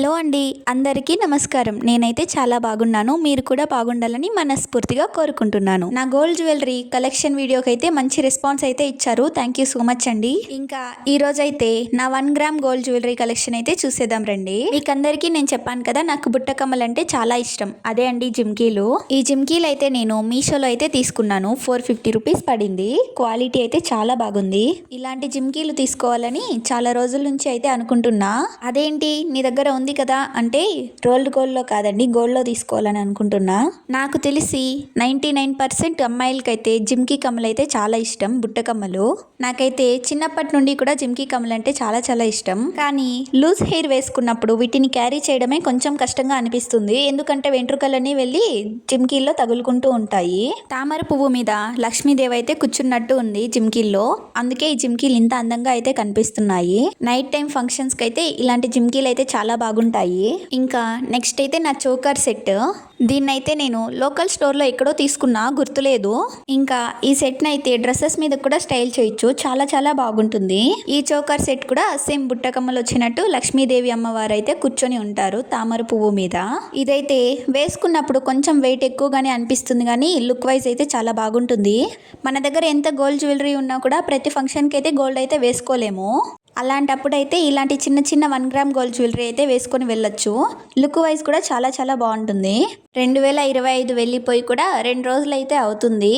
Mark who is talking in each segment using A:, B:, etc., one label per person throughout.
A: Hello అండి, అందరికీ నమస్కారం. నేనైతే చాలా బాగున్నాను. మీరు కూడా బాగుండాలని మనస్ఫూర్తిగా కోరుకుంటున్నాను. నా గోల్డ్ జ్యువెలరీ కలెక్షన్ వీడియోకి అయితే మంచి రెస్పాన్స్ అయితే ఇచ్చారు. థ్యాంక్ యూ సో మచ్ అండి. ఇంకా ఈ రోజైతే నా 1 గ్రామ్ గోల్డ్ జ్యువెలరీ కలెక్షన్ అయితే చూసేద్దాం రండి. మీకందరికీ నేను చెప్పాను కదా, నాకు బుట్ట కమ్మలు అంటే చాలా ఇష్టం. అదే అండి జిమ్కీలు. ఈ జిమ్కీలు అయితే నేను మీషోలో అయితే తీసుకున్నాను. 450 రూపీస్ పడింది. క్వాలిటీ అయితే చాలా బాగుంది. ఇలాంటి జిమ్కీలు తీసుకోవాలని చాలా రోజుల నుంచి అయితే అనుకుంటున్నా. అదేంటి నీ దగ్గర ఉంది కదా అంటే, రోల్డ్ గోల్డ్లో కాదండి, గోల్డ్లో తీసుకోవాలని అనుకుంటున్నా. నాకు తెలిసి 99% అమ్మాయిలకైతే జిమ్కీ కమ్మలు అయితే చాలా ఇష్టం. బుట్ట కమ్మలు నాకైతే చిన్నప్పటి నుండి కూడా జిమ్కీ కమ్మలు అంటే చాలా చాలా ఇష్టం. కానీ లూజ్ హెయిర్ వేసుకున్నప్పుడు వీటిని క్యారీ చేయడమే కొంచెం కష్టంగా అనిపిస్తుంది. ఎందుకంటే వెంట్రుకలన్నీ వెళ్ళి జిమ్కీల్లో తగులుకుంటూ ఉంటాయి. తామర పువ్వు మీద లక్ష్మీదేవి అయితే కూర్చున్నట్టు ఉంది జిమ్కీల్లో. అందుకే ఈ జిమ్కీలు ఇంత అందంగా అయితే కనిపిస్తున్నాయి. నైట్ టైం ఫంక్షన్స్ కి అయితే ఇలాంటి జిమ్కీలు అయితే చాలా బాగుంటాయి. ఇంకా నెక్స్ట్ అయితే నా చోకర్ సెట్. దీన్నైతే నేను లోకల్ స్టోర్లో ఎక్కడో తీసుకున్నా, గుర్తులేదు. ఇంకా ఈ సెట్ని అయితే డ్రెస్సెస్ మీద కూడా స్టైల్ చేయొచ్చు. చాలా చాలా బాగుంటుంది. ఈ చోకర్ సెట్ కూడా సేమ్ బుట్టకమ్మలు వచ్చినట్టు లక్ష్మీదేవి అమ్మవారు అయితే కూర్చొని ఉంటారు తామర పువ్వు మీద. ఇదైతే వేసుకున్నప్పుడు కొంచెం వెయిట్ ఎక్కువగానే అనిపిస్తుంది, కానీ లుక్ వైజ్ అయితే చాలా బాగుంటుంది. మన దగ్గర ఎంత గోల్డ్ జ్యువెలరీ ఉన్నా కూడా ప్రతి ఫంక్షన్కి అయితే గోల్డ్ అయితే వేసుకోలేము. అలాంటప్పుడు అయితే ఇలాంటి చిన్న చిన్న 1 గ్రామ్ గోల్డ్ జ్యువెలరీ అయితే వేసుకొని వెళ్ళొచ్చు. లుక్ వైజ్ కూడా చాలా చాలా బాగుంటుంది. 2025 వెళ్ళిపోయి కూడా 2 రోజులు అయితే అవుతుంది.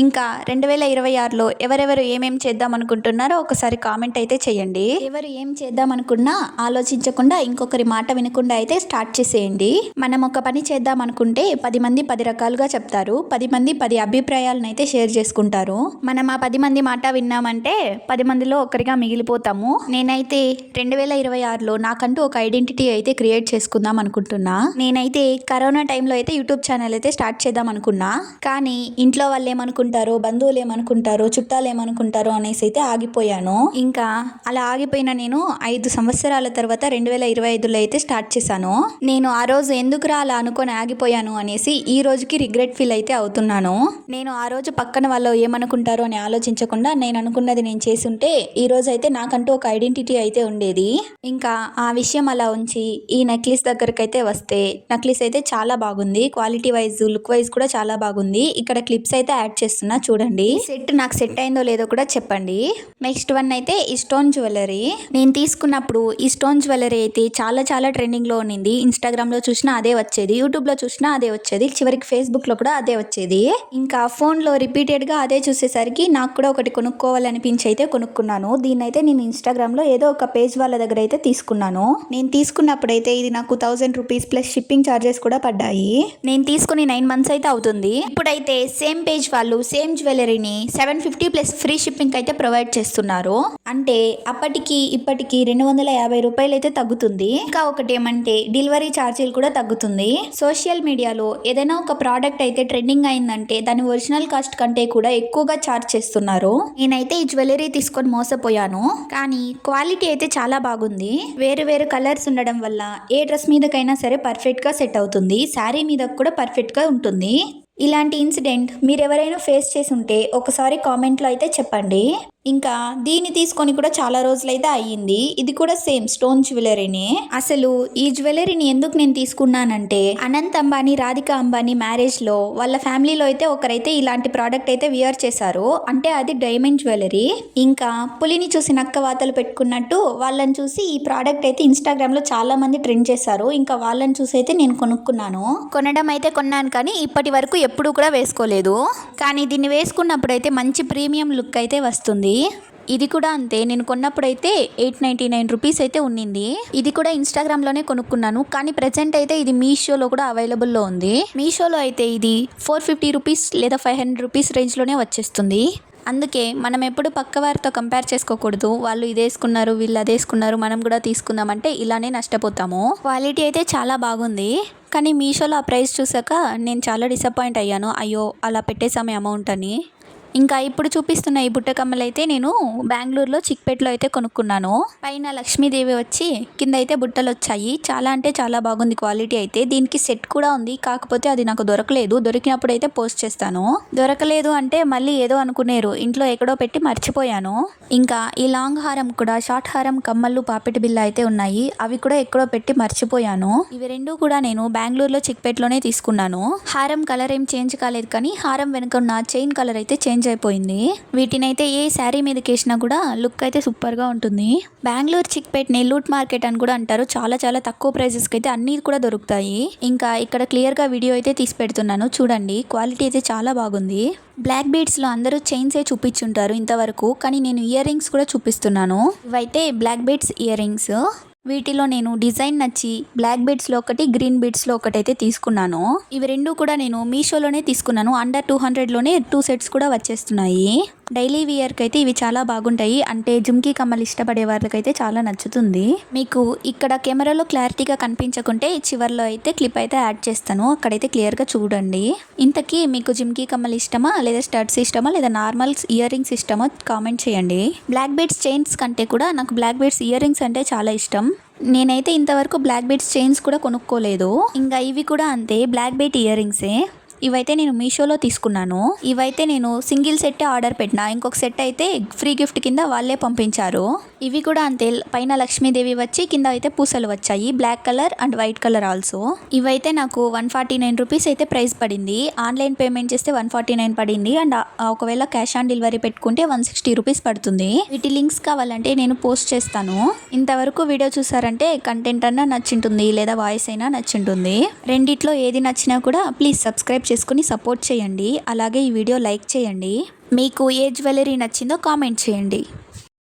A: ఇంకా 2026లో ఎవరెవరు ఏమేం చేద్దాం అనుకుంటున్నారో ఒకసారి కామెంట్ అయితే చేయండి. ఎవరు ఏం చేద్దాం అనుకున్నా ఆలోచించకుండా, ఇంకొకరి మాట వినకుండా అయితే స్టార్ట్ చేసేయండి. మనం ఒక పని చేద్దాం అనుకుంటే 10 మంది 10 రకాలుగా చెప్తారు. 10 మంది 10 అభిప్రాయాలను అయితే షేర్ చేసుకుంటారు. మనం ఆ 10 మంది మాట విన్నామంటే 10 మందిలో ఒకరిగా మిగిలిపోతాము. నేనైతే 2026లో నాకంటూ ఒక ఐడెంటిటీ అయితే క్రియేట్ చేసుకుందాం అనుకుంటున్నా. నేనైతే కరోనా టైంలో అయితే యూట్యూబ్ ఛానల్ అయితే స్టార్ట్ చేద్దాం అనుకున్నా. కానీ ఇంట్లో వాళ్ళు ఏమనుకుంటారో, బంధువులు ఏమనుకుంటారో, చుట్టాలు ఏమనుకుంటారో అనేసి అయితే ఆగిపోయాను. ఇంకా అలా ఆగిపోయిన నేను 5 సంవత్సరాల తర్వాత 2025లో అయితే స్టార్ట్ చేశాను. నేను ఆ రోజు ఎందుకురా అలా అనుకొని ఆగిపోయాను అనేసి ఈ రోజుకి రిగ్రెట్ ఫీల్ అయితే అవుతున్నాను. నేను ఆ రోజు పక్కన వాళ్ళు ఏమనుకుంటారో అని ఆలోచించకుండా నేను అనుకున్నది నేను చేసి ఉంటే ఈ రోజు అయితే నాకంటూ ఒక ఐడెంటిటీ అయితే ఉండేది. ఇంకా ఆ విషయం అలా ఉంచి ఈ నెక్లెస్ దగ్గరకు అయితే వస్తే, నెక్లెస్ అయితే చాలా బాగుంది. క్వాలిటీ వైజ్, లుక్ వైజ్ కూడా చాలా బాగుంది. ఇక్కడ క్లిప్స్ అయితే యాడ్ చేస్తున్నా చూడండి. సెట్ నాకు సెట్ అయిందో లేదో కూడా చెప్పండి. నెక్స్ట్ వన్ అయితే ఈ స్టోన్ జ్యువెలరీ. నేను తీసుకున్నప్పుడు ఈ స్టోన్ జ్యువెలరీ అయితే చాలా చాలా ట్రెండింగ్ లో ఉన్నింది. ఇన్స్టాగ్రామ్ లో చూసినా అదే వచ్చేది, యూట్యూబ్ లో చూసినా అదే వచ్చేది, చివరికి ఫేస్బుక్ లో కూడా అదే వచ్చేది. ఇంకా ఫోన్ లో రిపీటెడ్ గా అదే చూసేసరికి నాకు కూడా ఒకటి కొనుక్కోవాలనిపించి అయితే కొనుక్కున్నాను. దీన్ని అయితే నేను ఇన్స్టాగ్రామ్ లో ఏదో ఒక పేజ్ వాళ్ళ దగ్గర అయితే తీసుకున్నాను. నేను తీసుకున్నప్పుడు అయితే ఇది నాకు 1000 రూపీస్ ప్లస్ షిప్పింగ్ ఛార్జెస్ కూడా పడ్డాయి. నేను తీసుకుని 9 మంత్స్ అయితే అవుతుంది. ఇప్పుడైతే సేమ్ పేజ్ వాళ్ళు సేమ్ జ్యువెలరీని 750 ప్లస్ ఫ్రీ షిప్పింగ్ అయితే ప్రొవైడ్ చేస్తున్నారు. అంటే అప్పటికి ఇప్పటికి 250 రూపాయలు అయితే తగ్గుతుంది. ఇంకా ఒకటి ఏమంటే డెలివరీ ఛార్జీలు కూడా తగ్గుతుంది. సోషల్ మీడియాలో ఏదైనా ఒక ప్రోడక్ట్ అయితే ట్రెండింగ్ అయిందంటే దాని ఒరిజినల్ కాస్ట్ కంటే కూడా ఎక్కువగా ఛార్జ్ చేస్తున్నారు. నేనైతే ఈ జ్యువెలరీ తీసుకొని మోసపోయాను. కానీ క్వాలిటీ అయితే చాలా బాగుంది. వేరు వేరు కలర్స్ ఉండడం వల్ల ఏ డ్రెస్ మీదకైనా సరే పర్ఫెక్ట్ గా సెట్ అవుతుంది. శారీ మీద కూడా పర్ఫెక్ట్ గా ఉంటుంది. ఇలాంటి ఇన్సిడెంట్ మీరు ఎవరైనా ఫేస్ చేసి ఉంటే ఒకసారి కామెంట్లో అయితే చెప్పండి. ఇంకా దీన్ని తీసుకొని కూడా చాలా రోజులైతే అయ్యింది. ఇది కూడా సేమ్ స్టోన్ జ్యువెలరీనే. అసలు ఈ జ్యువెలరీని ఎందుకు నేను తీసుకున్నానంటే, అనంత్ అంబానీ, రాధికా అంబానీ మ్యారేజ్ లో వాళ్ళ ఫ్యామిలీలో అయితే ఒకరైతే ఇలాంటి ప్రోడక్ట్ అయితే వియర్ చేశారు. అంటే అది డైమండ్ జ్యువెలరీ. ఇంకా పులిని చూసి నక్క వాతలు పెట్టుకున్నట్టు వాళ్ళని చూసి ఈ ప్రోడక్ట్ అయితే ఇన్స్టాగ్రామ్ లో చాలా మంది ట్రెండ్ చేశారు. ఇంకా వాళ్ళని చూసి అయితే నేను కొనుక్కున్నాను. కొనడం అయితే కొన్నాను, కానీ ఇప్పటి వరకు ఎప్పుడు కూడా వేసుకోలేదు. కానీ దీన్ని వేసుకున్నప్పుడు అయితే మంచి ప్రీమియం లుక్ అయితే వస్తుంది. ఇది కూడా అంతే. నేను కొన్నప్పుడైతే 899 రూపీస్ అయితే ఉన్నింది. ఇది కూడా ఇన్స్టాగ్రామ్లోనే కొనుక్కున్నాను. కానీ ప్రెజెంట్ అయితే ఇది మీషోలో కూడా అవైలబుల్లో ఉంది. మీషోలో అయితే ఇది 450 రూపీస్ లేదా 500 రూపీస్ రేంజ్లోనే వచ్చేస్తుంది. అందుకే మనం ఎప్పుడు పక్క వారితో కంపేర్ చేసుకోకూడదు. వాళ్ళు ఇది వేసుకున్నారు, వీళ్ళు అది వేసుకున్నారు, మనం కూడా తీసుకుందామంటే ఇలానే నష్టపోతాము. క్వాలిటీ అయితే చాలా బాగుంది. కానీ మీషోలో ఆ ప్రైస్ చూసాక నేను చాలా డిసప్పాయింట్ అయ్యాను. అయ్యో అలా పెట్టేసామే అమౌంట్ అని. ఇంకా ఇప్పుడు చూపిస్తున్న ఈ బుట్ట కమ్మలు అయితే నేను బెంగళూరులో చిక్పేట్లో అయితే కొనుక్కున్నాను. పైన లక్ష్మీదేవి వచ్చి కింద అయితే బుట్టలు వచ్చాయి. చాలా అంటే చాలా బాగుంది క్వాలిటీ అయితే. దీనికి సెట్ కూడా ఉంది, కాకపోతే అది నాకు దొరకలేదు. దొరికినప్పుడు అయితే పోస్ట్ చేస్తాను. దొరకలేదు అంటే మళ్ళీ ఏదో అనుకునేరు, ఇంట్లో ఎక్కడో పెట్టి మర్చిపోయాను. ఇంకా ఈ లాంగ్ హారం కూడా, షార్ట్ హారం కమ్మలు పాపిటి బిల్ల అయితే ఉన్నాయి. అవి కూడా ఎక్కడో పెట్టి మర్చిపోయాను. ఇవి రెండు కూడా నేను బెంగళూరులో చిక్పేట్లోనే తీసుకున్నాను. హారం కలర్ ఏం చేంజ్ కాలేదు, కానీ హారం వెనుక ఉన్న చైన్ కలర్ అయితే చేంజ్ అయిపోయింది. వీటినైతే ఏ శారీ మీదకి వేసినా కూడా లుక్ అయితే సూపర్ గా ఉంటుంది. బెంగళూరు చిక్పేట్ ని లూట్ మార్కెట్ అని కూడా అంటారు. చాలా చాలా తక్కువ ప్రైజెస్ కి అయితే అన్ని కూడా దొరుకుతాయి. ఇంకా ఇక్కడ క్లియర్ గా వీడియో అయితే తీసి పెడుతున్నాను చూడండి. క్వాలిటీ అయితే చాలా బాగుంది. బ్లాక్ బీడ్స్ లో అందరూ చైన్స్ ఏ చూపించుంటారు ఇంతవరకు, కానీ నేను ఇయర్ రింగ్స్ కూడా చూపిస్తున్నాను. ఇవైతే బ్లాక్ బీడ్స్ ఇయర్ రింగ్స్. వీటిలో నేను డిజైన్ నచ్చి బ్లాక్ బీడ్స్లో ఒకటి, గ్రీన్ బీడ్స్లో ఒకటి అయితే తీసుకున్నాను. ఇవి రెండు కూడా నేను మీషోలోనే తీసుకున్నాను. అండర్ 200లోనే 2 సెట్స్ కూడా వచ్చేస్తున్నాయి. డైలీ వేర్కి అయితే ఇవి చాలా బాగుంటాయి. అంటే జుమ్కీ కమ్మలు ఇష్టపడే వాళ్ళకైతే చాలా నచ్చుతుంది. మీకు ఇక్కడ కెమెరాలో క్లారిటీగా కనిపించకుంటే చివర్లో అయితే క్లిప్ అయితే యాడ్ చేస్తాను, అక్కడైతే క్లియర్గా చూడండి. ఇంతకీ మీకు జుమ్కీ కమ్మలు ఇష్టమా, లేదా స్టడ్స్ ఇష్టమా, లేదా నార్మల్ ఇయర్ రింగ్స్ ఇష్టమా కామెంట్ చేయండి. బ్లాక్ బీడ్స్ చైన్స్ కంటే కూడా నాకు బ్లాక్ బీడ్స్ ఇయర్ రింగ్స్ అంటే చాలా ఇష్టం. నేనైతే ఇంతవరకు బ్లాక్ బీడ్స్ చైన్స్ కూడా కొనుక్కోలేదు. ఇంకా ఇవి కూడా అంతే, బ్లాక్ బీడ్ ఇయర్ రింగ్సే. ఇవైతే నేను మీషోలో తీసుకున్నాను. ఇవైతే నేను సింగిల్ సెట్ ఆర్డర్ పెట్టినా, ఇంకొక సెట్ అయితే ఫ్రీ గిఫ్ట్ కింద వాళ్ళే పంపించారు. ఇవి కూడా అంతే, పైన లక్ష్మీదేవి వచ్చి కింద అయితే పూసలు వచ్చాయి, black colour and white colour also. ఇవైతే నాకు 149 రూపీస్ అయితే ప్రైస్ పడింది. ఆన్లైన్ పేమెంట్ చేస్తే 149 పడింది. అండ్ ఒకవేళ క్యాష్ ఆన్ డెలివరీ పెట్టుకుంటే 160 రూపీస్ పడుతుంది. వీటి లింక్స్ కావాలంటే నేను పోస్ట్ చేస్తాను. ఇంతవరకు వీడియో చూసారంటే కంటెంట్ అన్నా నచ్చింటుంది, లేదా వాయిస్ అయినా నచ్చింటుంది. రెండిట్లో ఏది నచ్చినా కూడా ప్లీజ్ సబ్స్క్రైబ్ చేసుకుని సపోర్ట్ చేయండి. అలాగే ఈ వీడియో లైక్ చేయండి. మీకు ఏ జ్యువెలరీ నచ్చిందో కామెంట్ చేయండి.